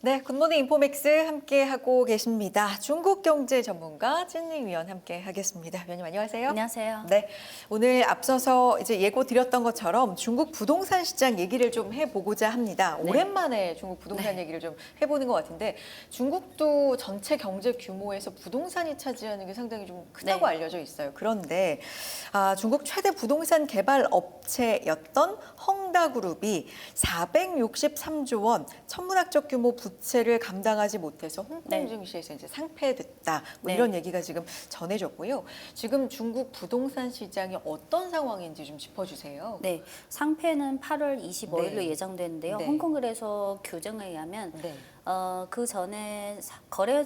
네, 굿모닝 인포맥스 함께 하고 계십니다. 중국 경제 전문가 찐닝 위원 함께 하겠습니다. 위원님 안녕하세요. 안녕하세요. 네, 오늘 앞서서 이제 예고 드렸던 것처럼 중국 부동산 시장 얘기를 좀 해보고자 합니다. 네. 오랜만에 중국 부동산 얘기를 좀 해보는 것 같은데 중국도 전체 경제 규모에서 부동산이 차지하는 게 상당히 좀 크다고 네. 알려져 있어요. 그런데 중국 최대 부동산 개발 업체였던 헝다그룹이 463조 원 천문학적 규모 부채를 감당하지 못해서 홍콩 네. 증시에서 이제 상폐됐다. 뭐 네. 이런 얘기가 지금 전해졌고요. 지금 중국 부동산 시장이 어떤 상황인지 좀 짚어주세요. 네, 상패는 8월 25일로 네. 예정되는데요. 네. 홍콩거래소 규정에 의하면 네. 그 전에 거래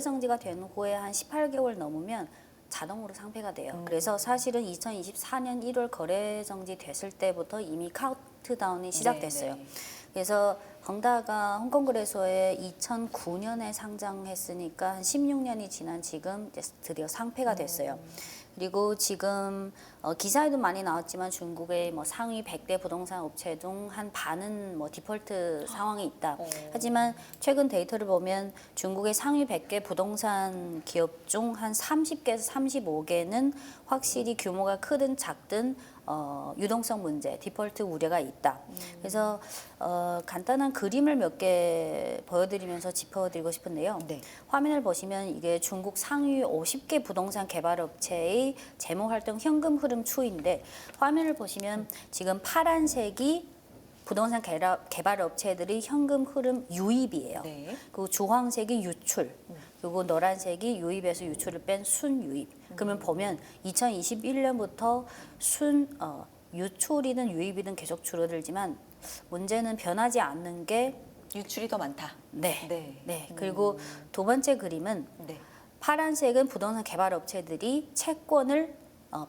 정지가 된 후에 한 18개월 넘으면 자동으로 상폐가 돼요. 그래서 사실은 2024년 1월 거래 정지 됐을 때부터 이미 카운트다운이 시작됐어요. 네, 네. 그래서 헝다가 홍콩거래소에 2009년에 상장했으니까 한 16년이 지난 지금 이제 드디어 상폐가 됐어요. 그리고 지금 기사에도 많이 나왔지만 중국의 뭐 상위 100대 부동산 업체 중 한 반은 뭐 디폴트 상황이 있다. 하지만 최근 데이터를 보면 중국의 상위 100개 부동산 기업 중 한 30개에서 35개는 확실히 규모가 크든 작든 유동성 문제, 디폴트 우려가 있다. 그래서 간단한 그림을 몇 개 보여드리면서 짚어드리고 싶은데요. 네. 화면을 보시면 이게 중국 상위 50개 부동산 개발 업체의 재무 활동 현금 흐름 추이인데 화면을 보시면 지금 파란색이 부동산 개발 업체들의 현금 흐름 유입이에요. 네. 그리고 주황색이 유출, 그리고 노란색이 유입에서 유출을 뺀 순유입. 그러면 보면 2021년부터 유출이든 유입이든 계속 줄어들지만 문제는 변하지 않는 게 유출이 더 많다. 네. 네. 네. 그리고 두 번째 그림은 네. 파란색은 부동산 개발 업체들이 채권을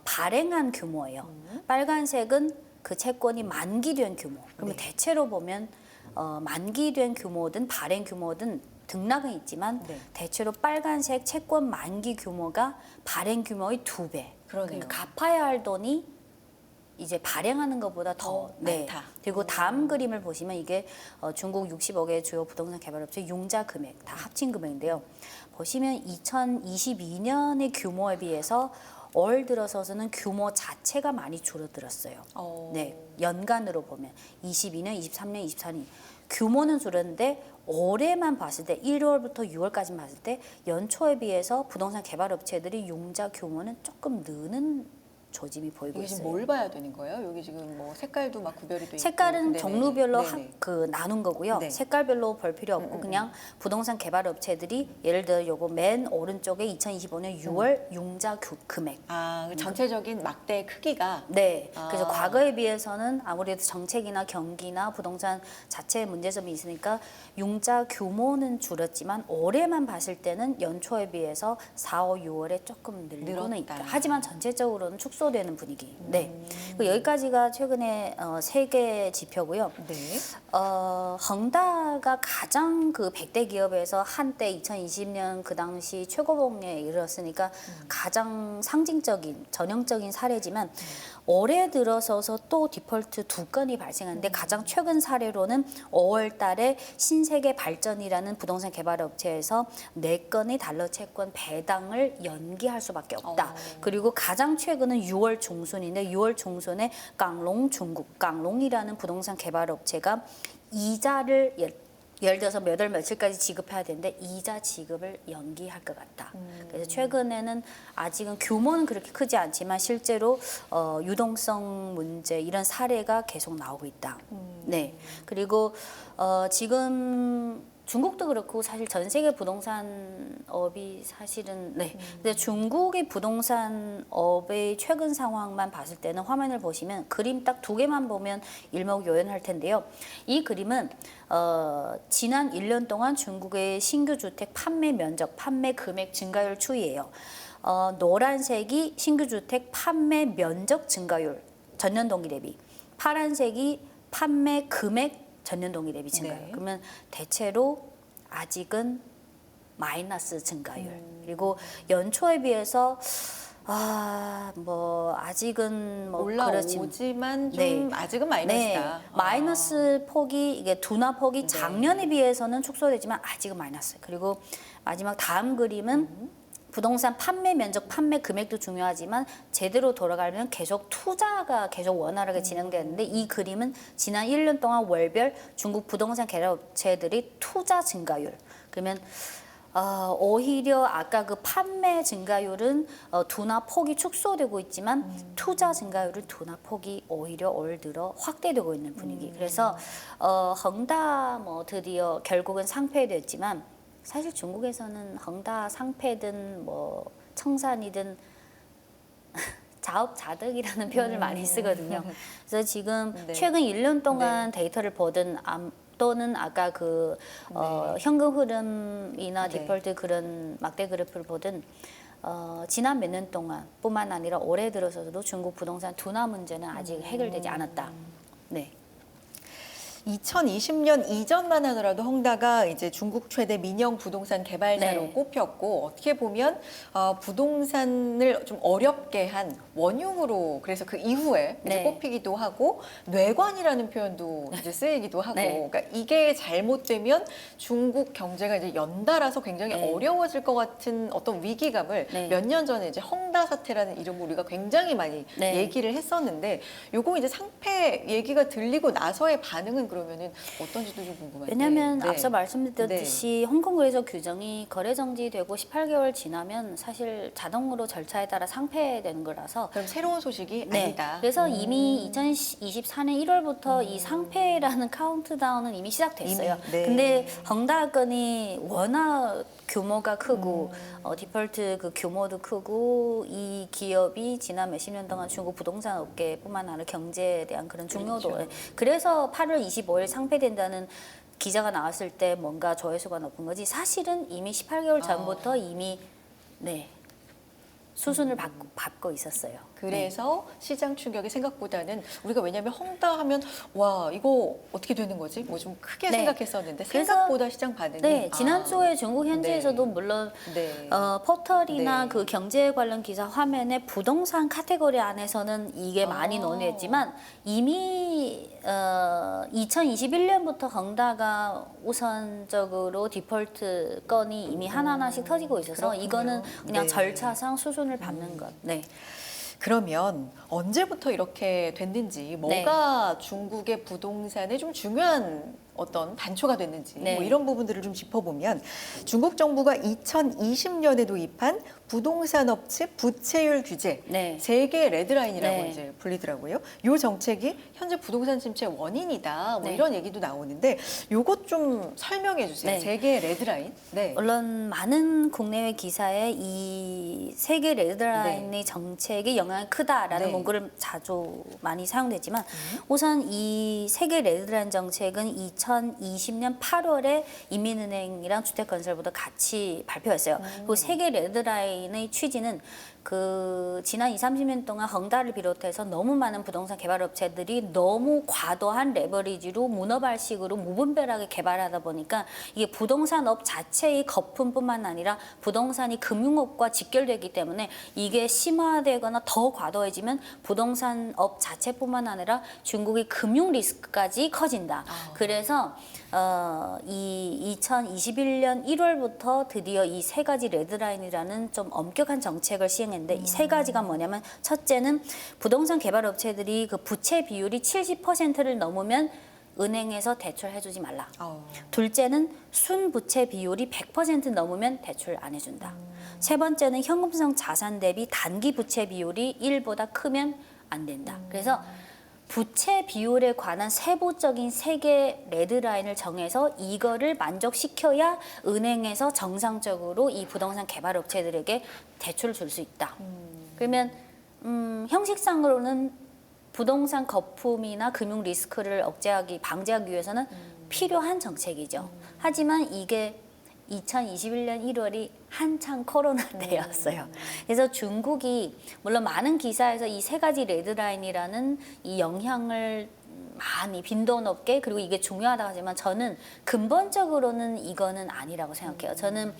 발행한 규모예요. 빨간색은 그 채권이 만기된 규모. 그러면 네. 대체로 보면 만기된 규모든 발행 규모든 등락은 있지만 네. 대체로 빨간색 채권 만기 규모가 발행 규모의 2배. 그러네요. 그러니까 갚아야 할 돈이 이제 발행하는 것보다 더 많다. 그리고 다음 그림을 보시면 이게 중국 60억의 주요 부동산 개발업체 융자 금액 다 합친 금액인데요. 보시면 2022년의 규모에 비해서 올 들어서서는 규모 자체가 많이 줄어들었어요. 네, 연간으로 보면 22년, 23년, 24년 규모는 줄었는데 올해만 봤을 때 1월부터 6월까지 봤을 때 연초에 비해서 부동산 개발업체들이 융자 규모는 조금 느는 조짐이 보이고 이게 있어요. 지금 뭘 봐야 되는 거예요? 여기 지금 뭐 색깔도 막 구별이 돼 있고. 색깔은 네네네. 종류별로 네네. 나눈 거고요. 네. 색깔별로 볼 필요 없고 그냥 부동산 개발 업체들이 예를 들어 요거 맨 오른쪽에 2025년 6월 융자 금액. 그 전체적인 막대 크기가 네. 아. 그래서 과거에 비해서는 아무래도 정책이나 경기나 부동산 자체의 문제점이 있으니까 융자 규모는 줄었지만 올해만 봤을 때는 연초에 비해서 4, 5, 6월에 조금 늘고는 있다. 늘었다. 하지만 전체적으로는 축소되는 분위기. 네. 그리고 여기까지가 최근에 세계 지표고요. 네. 헝다가 가장 그 100대 기업에서 한때 2020년 그 당시 최고봉에 이르렀으니까 가장 상징적인 전형적인 사례지만 올해 들어서서 또 디폴트 2건이 발생하는데 가장 최근 사례로는 5월 달에 신세계 발전이라는 부동산 개발 업체에서 4건의 달러 채권 배당을 연기할 수밖에 없다. 그리고 가장 최근은 6월 중순인데 6월 중순에 깡롱 중국 깡롱이라는 부동산 개발 업체가 이자를 예를 들어서 몇 월 며칠까지 지급해야 되는데 이자 지급을 연기할 것 같다. 그래서 최근에는 아직은 규모는 그렇게 크지 않지만 실제로 유동성 문제 이런 사례가 계속 나오고 있다. 네. 그리고 지금 중국도 그렇고 사실 전 세계 부동산업이 사실은 근데 중국의 부동산업의 최근 상황만 봤을 때는 화면을 보시면 그림 딱 2개만 보면 일목요연할 텐데요. 이 그림은 지난 1년 동안 중국의 신규 주택 판매 면적, 판매 금액 증가율 추이예요. 노란색이 신규 주택 판매 면적 증가율 전년 동기 대비, 파란색이 판매 금액 전년 동기 대비 증가율. 네. 그러면 대체로 아직은 마이너스 증가율. 그리고 연초에 비해서 뭐 아직은 뭐 그렇지. 올라오지만 좀 네. 아직은 네, 마이너스다. 마이너스 폭이 이게 둔화 폭이 네. 작년에 비해서는 축소되지만 아직은 마이너스. 그리고 마지막 다음 그림은 부동산 판매 면적, 판매 금액도 중요하지만 제대로 돌아가려면 계속 투자가 계속 원활하게 진행되는데 이 그림은 지난 1년 동안 월별 중국 부동산 개발업체들이 투자 증가율. 그러면 오히려 아까 그 판매 증가율은 둔화 폭이 축소되고 있지만 투자 증가율은 둔화 폭이 오히려 올 들어 확대되고 있는 분위기. 그래서 헝다 뭐 드디어 결국은 상폐됐지만 사실 중국에서는 헝다 상폐든 뭐 청산이든 자업자득이라는 표현을 많이 쓰거든요. 그래서 지금 네. 최근 1년 동안 데이터를 보든 또는 아까 그 현금 흐름이나 네. 디폴트 그런 막대 그래프를 보든 지난 몇 년 동안뿐만 아니라 올해 들어서도 중국 부동산 둔화 문제는 아직 해결되지 않았다. 네. 2020년 이전만 하더라도 헝다가 이제 중국 최대 민영 부동산 개발사로 네. 꼽혔고 어떻게 보면 부동산을 좀 어렵게 한 원흉으로 그래서 그 이후에 이제 네. 꼽히기도 하고 뇌관이라는 표현도 이제 쓰이기도 하고 네. 그러니까 이게 잘못되면 중국 경제가 이제 연달아서 굉장히 네. 어려워질 것 같은 어떤 위기감을 네. 몇 년 전에 이제 헝다 사태라는 이름으로 우리가 굉장히 많이 네. 얘기를 했었는데 요거 이제 상패 얘기가 들리고 나서의 반응은 그러면은 어떤지도 좀 궁금한데. 왜냐하면 네. 앞서 말씀드렸듯이 홍콩거래소 규정이 거래 정지되고 18개월 지나면 사실 자동으로 절차에 따라 상폐되는 거라서 그럼 새로운 소식이 네. 아니다. 그래서 이미 2024년 1월부터 이 상폐라는 카운트다운은 이미 시작됐어요. 이미, 네. 근데 헝다 건이 워낙 규모가 크고 디폴트 그 규모도 크고 이 기업이 지난 몇십 년 동안 중국 부동산 업계뿐만 아니라 경제에 대한 그런 중요도 그렇죠. 그래서 8월 25일 상폐된다는 기자가 나왔을 때 뭔가 조회수가 높은 거지 사실은 이미 18개월 전부터 이미 네 수순을 밟고 있었어요. 그래서 시장 충격이 생각보다는 우리가 왜냐하면 헝다 하면 와 이거 어떻게 되는 거지? 뭐 좀 크게 네. 생각했었는데 그래서 생각보다 시장 반응이 네, 지난주에 중국 현지에서도 네. 물론 네. 포털이나 네. 그 경제 관련 기사 화면에 부동산 카테고리 안에서는 이게 많이 논의했지만 이미 2021년부터 헝다가 우선적으로 디폴트 건이 이미 하나하나씩 터지고 있어서 그렇군요. 이거는 그냥 네. 절차상 수순을 밟는 것. 네. 그러면 언제부터 이렇게 됐는지 뭐가 중국의 부동산에 좀 중요한 어떤 단초가 됐는지 네. 뭐 이런 부분들을 좀 짚어보면 중국 정부가 2020년에 도입한 부동산 업체 부채율 규제 네. 세계 레드라인이라고 네. 이제 불리더라고요. 이 정책이 현재 부동산 침체의 원인이다. 뭐 네. 이런 얘기도 나오는데 요것 좀 설명해 주세요. 네. 세계 레드라인. 네. 물론 많은 국내외 기사에 이 세계 레드라인의 정책이 영향이 크다라는 네. 문구를 자주 많이 사용되지만 우선 이 세계 레드라인 정책은 2020년 8월에 인민은행이랑 주택건설부도 같이 발표했어요. 그 세계 레드라인의 취지는 그 지난 30년 동안 헝다를 비롯해서 너무 많은 부동산 개발업체들이 너무 과도한 레버리지로 문어발식으로 무분별하게 개발하다 보니까 이게 부동산업 자체의 거품뿐만 아니라 부동산이 금융업과 직결되기 때문에 이게 심화되거나 더 과도해지면 부동산업 자체뿐만 아니라 중국의 금융 리스크까지 커진다. 그래서 이 2021년 1월부터 드디어 이 세 가지 레드라인이라는 좀 엄격한 정책을 시행했는데 이 세 가지가 뭐냐면 첫째는 부동산 개발업체들이 그 부채 비율이 70%를 넘으면 은행에서 대출해주지 말라. 둘째는 순부채 비율이 100% 넘으면 대출 안 해준다. 세 번째는 현금성 자산 대비 단기 부채 비율이 1보다 크면 안 된다. 그래서 부채 비율에 관한 세부적인 세 개 레드라인을 정해서 이거를 만족시켜야 은행에서 정상적으로 이 부동산 개발업체들에게 대출을 줄 수 있다. 그러면 형식상으로는 부동산 거품이나 금융 리스크를 방지하기 위해서는 필요한 정책이죠. 하지만 이게 2021년 1월이 한창 코로나 때였어요. 그래서 중국이 물론 많은 기사에서 이 세 가지 레드라인이라는 이 영향을 많이 빈도 높게 그리고 이게 중요하다고 하지만 저는 근본적으로는 이거는 아니라고 생각해요. 저는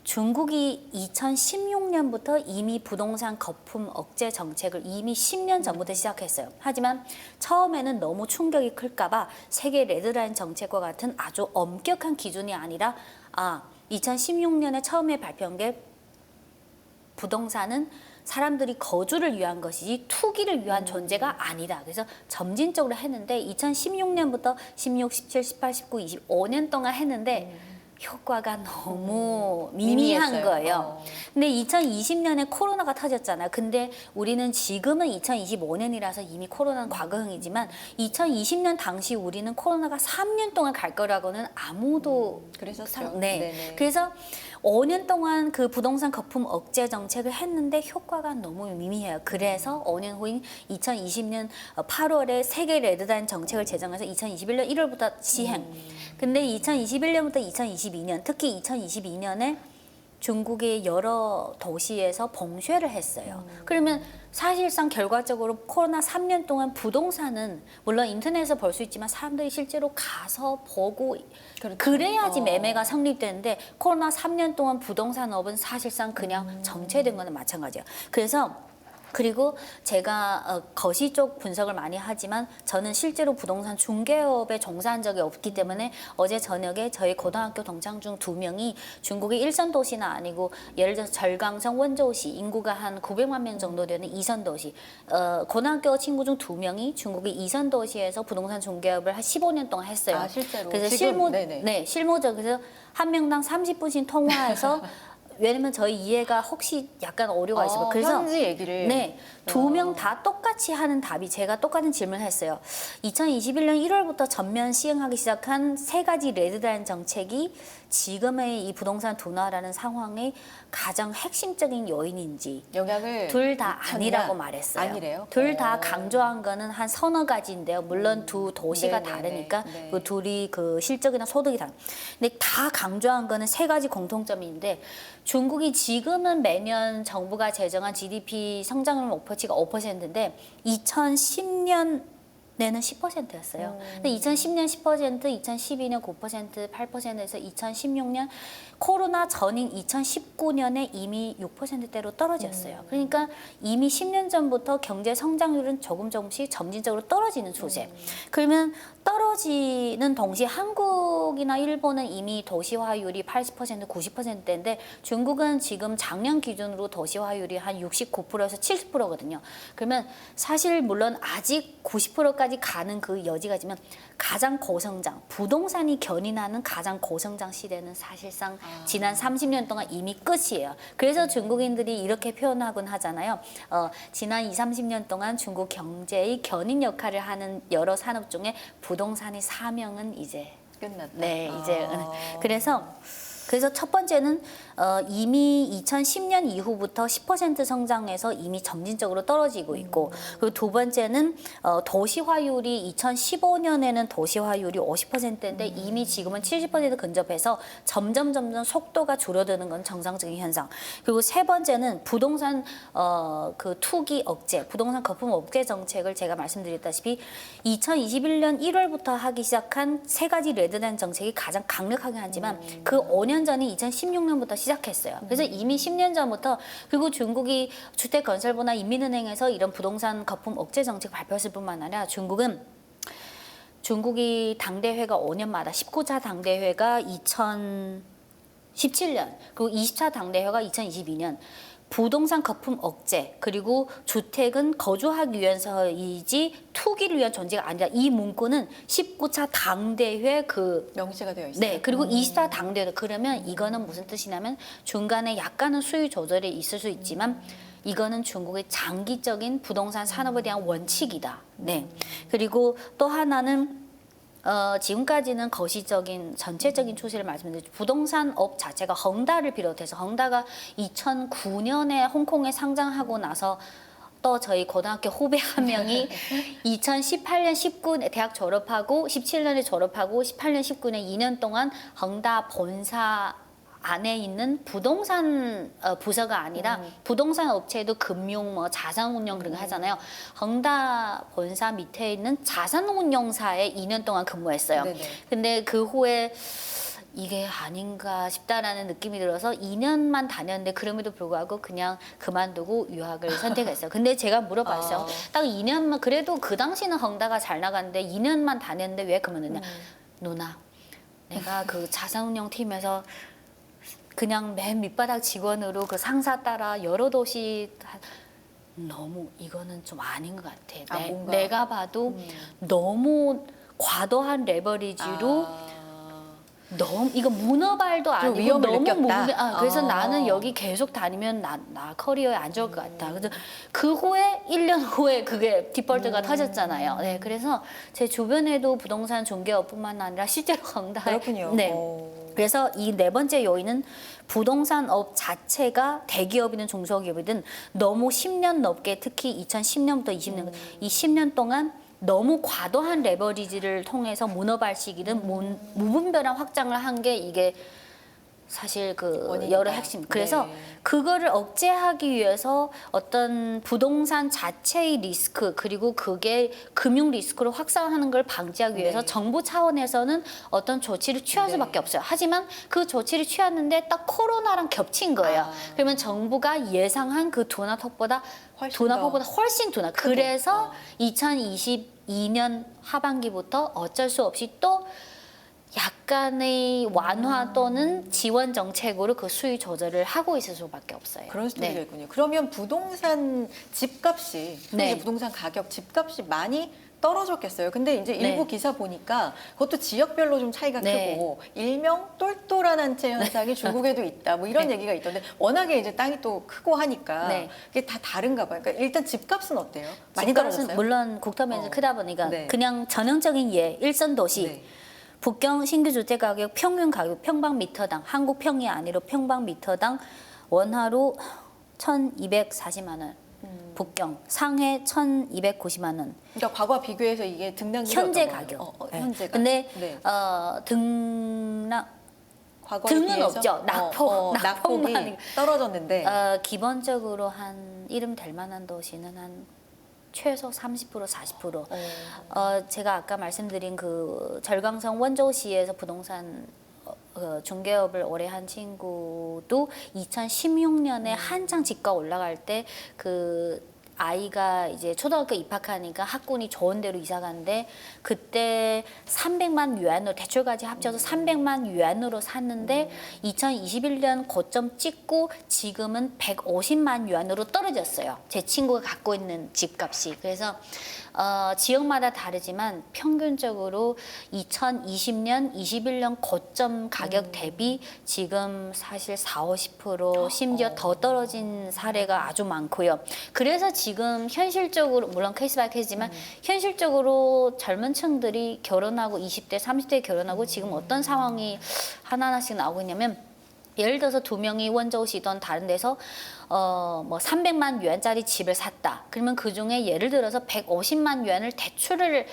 중국이 2016년부터 이미 부동산 거품 억제 정책을 이미 10년 전부터 시작했어요. 하지만 처음에는 너무 충격이 클까봐 세계 레드라인 정책과 같은 아주 엄격한 기준이 아니라 2016년에 처음에 발표한 게 부동산은 사람들이 거주를 위한 것이지 투기를 위한 존재가 아니다. 그래서 점진적으로 했는데 2016년부터 16, 17, 18, 19, 20, 5년 동안 했는데 효과가 너무 미미한 미미했어요. 거예요. 근데 2020년에 코로나가 터졌잖아요. 근데 우리는 지금은 2025년이라서 이미 코로나는 과거형이지만 2020년 당시 우리는 코로나가 3년 동안 갈 거라고는 아무도 그러셨죠. 네. 네네. 그래서 5년 동안 그 부동산 거품 억제 정책을 했는데 효과가 너무 미미해요. 그래서 5년 후인 2020년 8월에 세계 레드라인 정책을 제정해서 2021년 1월부터 시행. 근데 2021년부터 2022년, 특히 2022년에 중국의 여러 도시에서 봉쇄를 했어요. 그러면 사실상 결과적으로 코로나 3년 동안 부동산은 물론 인터넷에서 볼 수 있지만 사람들이 실제로 가서 보고 그렇죠. 그래야지 매매가 성립되는데 코로나 3년 동안 부동산업은 사실상 그냥 정체된 거는 마찬가지예요. 그리고 제가 거시 쪽 분석을 많이 하지만 저는 실제로 부동산 중개업에 종사한 적이 없기 때문에 어제 저녁에 저희 고등학교 동창 중 2명이 중국의 1선 도시는 아니고 예를 들어서 절강성 원저우시 인구가 한 900만 명 정도 되는 2선 도시 고등학교 친구 중 2명이 중국의 2선 도시에서 부동산 중개업을 한 15년 동안 했어요. 아, 실제로? 그래서 지금? 네네. 실무적으로 한 명당 30분씩 통화해서 왜냐면 저희 이해가 혹시 약간 오류가 있어요. 그래서 현지 얘기를. 네, 2명 다 똑같이 하는 답이 제가 똑같은 질문을 했어요. 2021년 1월부터 전면 시행하기 시작한 3가지 레드라인 정책이 지금의 이 부동산 둔화라는 상황의 가장 핵심적인 요인인지 영향을 둘 다 미쳤냐? 아니라고 말했어요. 아니래요? 둘 다 강조한 거는 한 서너 가지인데요. 물론 두 도시가 네네네. 다르니까 네. 그 둘이 그 실적이나 소득이 다른. 근데 다 강조한 거는 3가지 공통점인데 중국이 지금은 매년 정부가 제정한 GDP 성장률 목표치가 5%인데 2010년 내는 10%였어요. 근데 2010년 10%, 2012년 9%, 8%에서 2016년 코로나 전인 2019년에 이미 6%대로 떨어졌어요. 그러니까 이미 10년 전부터 경제 성장률은 조금씩 점진적으로 떨어지는 추세. 그러면 떨어지는 동시에 한국이나 일본은 이미 도시화율이 80%, 90%대인데 중국은 지금 작년 기준으로 도시화율이 한 69%에서 70%거든요. 그러면 사실 물론 아직 90%까지 가는 그 여지가 있지만 가장 고성장, 부동산이 견인하는 가장 고성장 시대는 사실상 지난 30년 동안 이미 끝이에요. 그래서 중국인들이 이렇게 표현하곤 하잖아요. 지난 20, 30년 동안 중국 경제의 견인 역할을 하는 여러 산업 중에 부동산의 사명은 이제 끝났다. 네, 이제 그래서 첫 번째는 이미 2010년 이후부터 10% 성장해서 이미 점진적으로 떨어지고 있고 그리고 두 번째는 도시화율이 2015년에는 도시화율이 50%인데 이미 지금은 70% 근접해서 점점 속도가 줄어드는 건 정상적인 현상. 그리고 세 번째는 부동산 그 투기 억제, 부동산 거품 억제 정책을 제가 말씀드렸다시피 2021년 1월부터 하기 시작한 3가지 레드라인 정책이 가장 강력하게 하지만 그 5년 전인 2016년부터 시작했어요. 그래서 이미 10년 전부터 그리고 중국이 주택건설부나 인민은행에서 이런 부동산 거품 억제 정책 발표했을 뿐만 아니라 중국이 당대회가 5년마다 19차 당대회가 2017년 그리고 20차 당대회가 2022년 부동산 거품 억제 그리고 주택은 거주하기 위해서이지 투기를 위한 존재가 아니라 이 문구는 19차 당대회 명시가 되어 있어요. 네, 그리고 20차 당대회 그러면 이거는 무슨 뜻이냐면 중간에 약간은 수요 조절이 있을 수 있지만 이거는 중국의 장기적인 부동산 산업에 대한 원칙이다. 네. 그리고 또 하나는 지금까지는 거시적인 전체적인 추세를 말씀드렸죠. 부동산업 자체가 헝다를 비롯해서 헝다가 2009년에 홍콩에 상장하고 나서 또 저희 고등학교 후배 한 명이 2018년 19년 대학 졸업하고 17년에 졸업하고 18년 19년 2년 동안 헝다 본사 안에 있는 부동산 부서가 아니라 부동산 업체도 금융 뭐 자산운용 그런 거 하잖아요. 헝다 본사 밑에 있는 자산운용사에 2년 동안 근무했어요. 네네. 근데 그 후에 이게 아닌가 싶다라는 느낌이 들어서 2년만 다녔는데 그럼에도 불구하고 그냥 그만두고 유학을 선택했어요. 근데 제가 물어봤어요. 아. 딱 2년만 그래도 그 당시는 헝다가 잘 나갔는데 2년만 다녔는데 왜 그만뒀냐? 누나, 내가 그 자산운용 팀에서 그냥 맨 밑바닥 직원으로 그 상사 따라 여러 도시 너무 이거는 좀 아닌 것 같아. 뭔가. 내가 봐도 너무 과도한 레버리지로 아. 너무 이거 문어발도 아니고 위험을 너무 느꼈다. 그래서 어. 나는 여기 계속 다니면 나 커리어에 안 좋을 것 같다. 그래서 그 후에 1년 후에 그게 디폴트가 터졌잖아요. 네, 그래서 제 주변에도 부동산 중개업뿐만 아니라 실제로 강다에 그렇군요. 네. 어. 그래서 이 네 번째 요인은 부동산업 자체가 대기업이든 중소기업이든 너무 10년 넘게 특히 2010년부터 20년 이 10년 동안 너무 과도한 레버리지를 통해서 문어발식이든 무분별한 확장을 한 게 이게 사실 그 원인이다. 여러 핵심. 그래서 네. 그거를 억제하기 위해서 어떤 부동산 자체의 리스크 그리고 그게 금융 리스크로 확산하는 걸 방지하기 위해서 네. 정부 차원에서는 어떤 조치를 취할 네. 수밖에 없어요. 하지만 그 조치를 취했는데 딱 코로나랑 겹친 거예요. 그러면 정부가 예상한 그 둔화폭보다 훨씬 둔화. 크게. 그래서 2022년 하반기부터 어쩔 수 없이 또 약간의 완화 또는 지원 정책으로 그 수요 조절을 하고 있을 수밖에 없어요. 그런 스토리가 네. 있군요. 그러면 부동산 집값이 네. 이제 부동산 가격 집값이 많이 떨어졌겠어요. 근데 이제 일부 네. 기사 보니까 그것도 지역별로 좀 차이가 네. 크고 일명 똘똘한 한 채 현상이 중국에도 있다. 뭐 이런 네. 얘기가 있던데 워낙에 이제 땅이 또 크고 하니까 네. 이게 다 다른가 봐요. 그러니까 일단 집값은 어때요? 많이 집값은 떨어졌어요? 물론 국토면积 크다 보니까 네. 그냥 전형적인 일선 도시 네. 북경 신규 주택 가격 평균 가격 평방미터당 한국 평이 아니라 평방미터당 원화로 1,240만 원. 북경 상해 1,290만 원. 그러니까 과거와 비교해서 이게 등락률이 현재 어떤 거예요? 가격. 네. 현재 가격. 근데 네. 등락 과거에 등은 비해서? 없죠. 낙폭만 낙폭이 떨어졌는데 기본적으로 한 이름 될 만한 도시는 한 최소 30% 40%. 제가 아까 말씀드린 그 절강성 원조시에서 부동산 중개업을 오래 한 친구도 2016년에 한창 집값 올라갈 때 그 아이가 이제 초등학교 입학하니까 학군이 좋은 데로 이사 갔는데 그때 300만 유안으로 대출까지 합쳐서 300만 유안으로 샀는데 2021년 고점 찍고 지금은 150만 유안으로 떨어졌어요. 제 친구가 갖고 있는 집값이. 그래서 지역마다 다르지만 평균적으로 2020년, 21년 고점 가격 대비 지금 사실 40~50% 심지어 더 떨어진 사례가 아주 많고요. 그래서 지금 현실적으로 물론 케이스 바이 케이스지만 현실적으로 젊은 층들이 결혼하고 20대, 30대 결혼하고 지금 어떤 상황이 하나하나씩 나오고 있냐면 예를 들어서 두 명이 원저우시던 다른 데서 뭐 300만 유안짜리 집을 샀다. 그러면 그 중에 예를 들어서 150만 유안을 대출을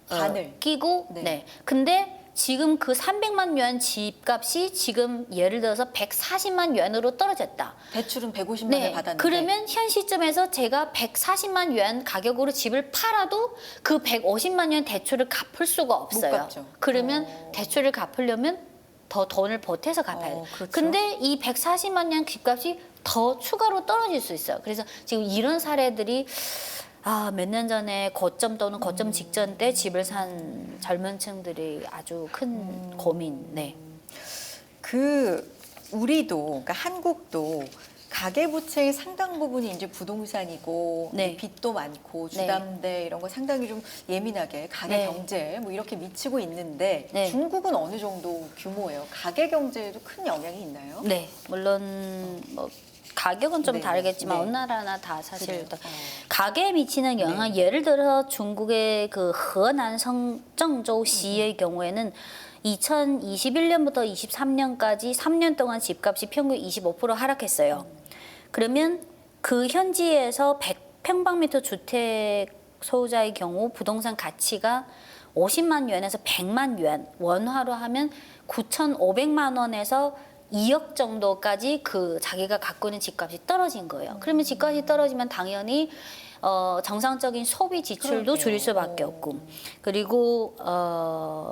반을 끼고 네. 근데 지금 그 300만 유안 집값이 지금 예를 들어서 140만 유안으로 떨어졌다. 대출은 150만 원 받았는데 그러면 현 시점에서 제가 140만 유안 가격으로 집을 팔아도 그 150만 유안 대출을 갚을 수가 없어요. 못 갚죠. 그러면 대출을 갚으려면 더 돈을 보태서 갚아야 돼요. 그렇죠. 근데 이 140만 년 집값이 더 추가로 떨어질 수 있어요. 그래서 지금 이런 사례들이 몇 년 전에 고점 또는 고점 직전 때 집을 산 젊은 층들이 아주 큰 고민. 네. 우리도 그러니까 한국도 가계부채의 상당 부분이 이제 부동산이고 네. 빚도 많고 주담대 이런 거 상당히 좀 예민하게 가계 네. 경제에 뭐 이렇게 미치고 있는데 네. 중국은 어느 정도 규모예요? 가계 경제에도 큰 영향이 있나요? 네, 물론 뭐 가격은 좀 네, 다르겠지만 네. 어느 나라나 다 사실 그래요? 가계에 미치는 영향. 예를 들어 중국의 그河南 郑州시의 경우에는 2021년부터 23년까지 3년 동안 집값이 평균 25% 하락했어요. 그러면 그 현지에서 100평방미터 주택 소유자의 경우 부동산 가치가 50만 yuan에서 100만 yuan, 원화로 하면 9,500만 원에서 2억 정도까지 그 자기가 갖고 있는 집값이 떨어진 거예요. 그러면 집값이 떨어지면 당연히 정상적인 소비 지출도 그러게요. 줄일 수밖에 없고, 그리고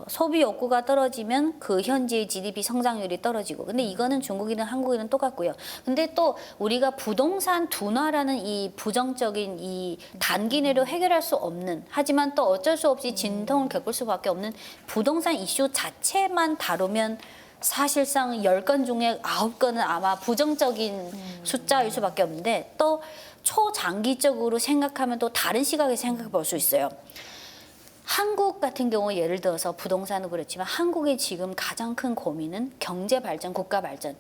소비 욕구가 떨어지면 그 현지의 GDP 성장률이 떨어지고. 근데 이거는 중국이든 한국이든 똑같고요. 근데 또 우리가 부동산 둔화라는 이 부정적인 이 단기 내로 해결할 수 없는, 하지만 또 어쩔 수 없이 진통을 겪을 수밖에 없는 부동산 이슈 자체만 다루면 사실상 10건 중에 9건은 아마 부정적인 숫자일 수밖에 없는데, 또 초장기적으로 생각하면 또 다른 시각에서 생각해 볼 수 있어요. 한국 같은 경우 예를 들어서 부동산은 그렇지만 한국의 지금 가장 큰 고민은 경제 발전, 국가 발전.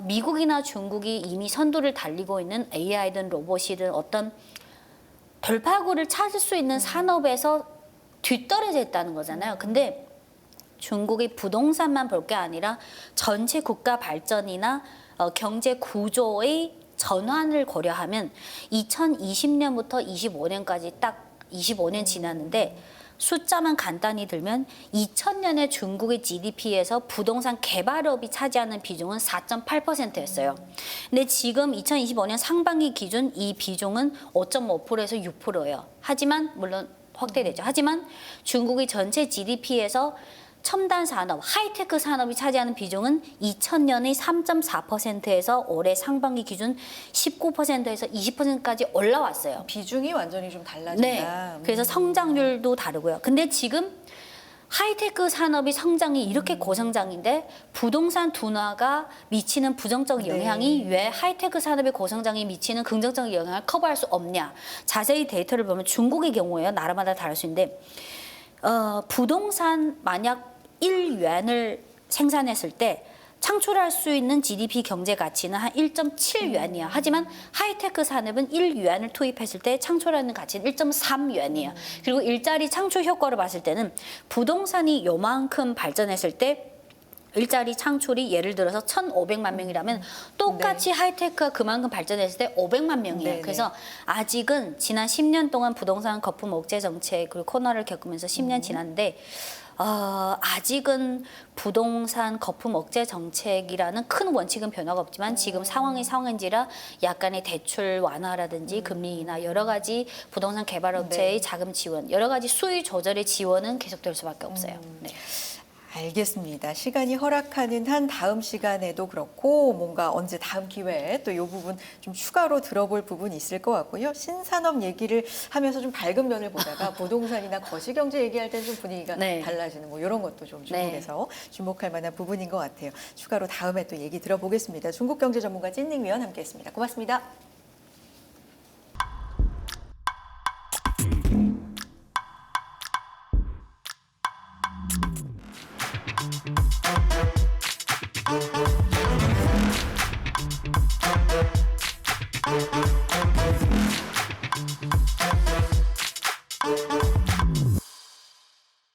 미국이나 중국이 이미 선두를 달리고 있는 AI든 로봇이든 어떤 돌파구를 찾을 수 있는 산업에서 뒤떨어져 있다는 거잖아요. 근데 중국이 부동산만 볼 게 아니라 전체 국가 발전이나 경제 구조의 전환을 고려하면 2020년부터 25년까지 딱 25년 지났는데, 숫자만 간단히 들면 2000년에 중국의 GDP에서 부동산 개발업이 차지하는 비중은 4.8%였어요. 근데 지금 2025년 상반기 기준 이 비중은 5.5%에서 6%예요. 하지만 물론 확대되죠. 하지만 중국의 전체 GDP에서 첨단 산업, 하이테크 산업이 차지하는 비중은 2000년의 3.4%에서 올해 상반기 기준 19%에서 20%까지 올라왔어요. 비중이 완전히 좀 달라진다. 네. 그래서 성장률도 다르고요. 근데 지금 하이테크 산업이 성장이 이렇게 고성장인데 부동산 둔화가 미치는 부정적 영향이 왜 하이테크 산업의 고성장이 미치는 긍정적 영향을 커버할 수 없냐. 자세히 데이터를 보면 중국의 경우에요. 나라마다 다를 수 있는데 부동산 만약 1yuan을 생산했을 때 창출할 수 있는 GDP 경제 가치는 한 1.7yuan이야. 하지만 하이테크 산업은 1yuan을 투입했을 때 창출하는 가치는 1.3yuan이야. 그리고 일자리 창출 효과를 봤을 때는 부동산이 요만큼 발전했을 때 일자리 창출이 예를 들어서 1,500만 명이라면 똑같이 하이테크가 그만큼 발전했을 때 500만 명이에요. 네네. 그래서 아직은 지난 10년 동안 부동산 거품 억제 정책 그리고 코로나를 겪으면서 10년 지났는데 아직은 부동산 거품 억제 정책이라는 큰 원칙은 변화가 없지만 지금 상황이 상황인지라 약간의 대출 완화라든지 금리 인하 여러 가지 부동산 개발 업체의 자금 지원 여러 가지 수요 조절의 지원은 계속될 수밖에 없어요. 네. 알겠습니다. 시간이 허락하는 한 다음 시간에도 그렇고 뭔가 언제 다음 기회에 또 이 부분 좀 추가로 들어볼 부분이 있을 것 같고요. 신산업 얘기를 하면서 좀 밝은 면을 보다가 부동산이나 거시경제 얘기할 때는 좀 분위기가 네. 달라지는 뭐 이런 것도 좀 중국에서 주목할 만한 부분인 것 같아요. 추가로 다음에 또 얘기 들어보겠습니다. 중국경제 전문가 찐닝 위원 함께했습니다. 고맙습니다.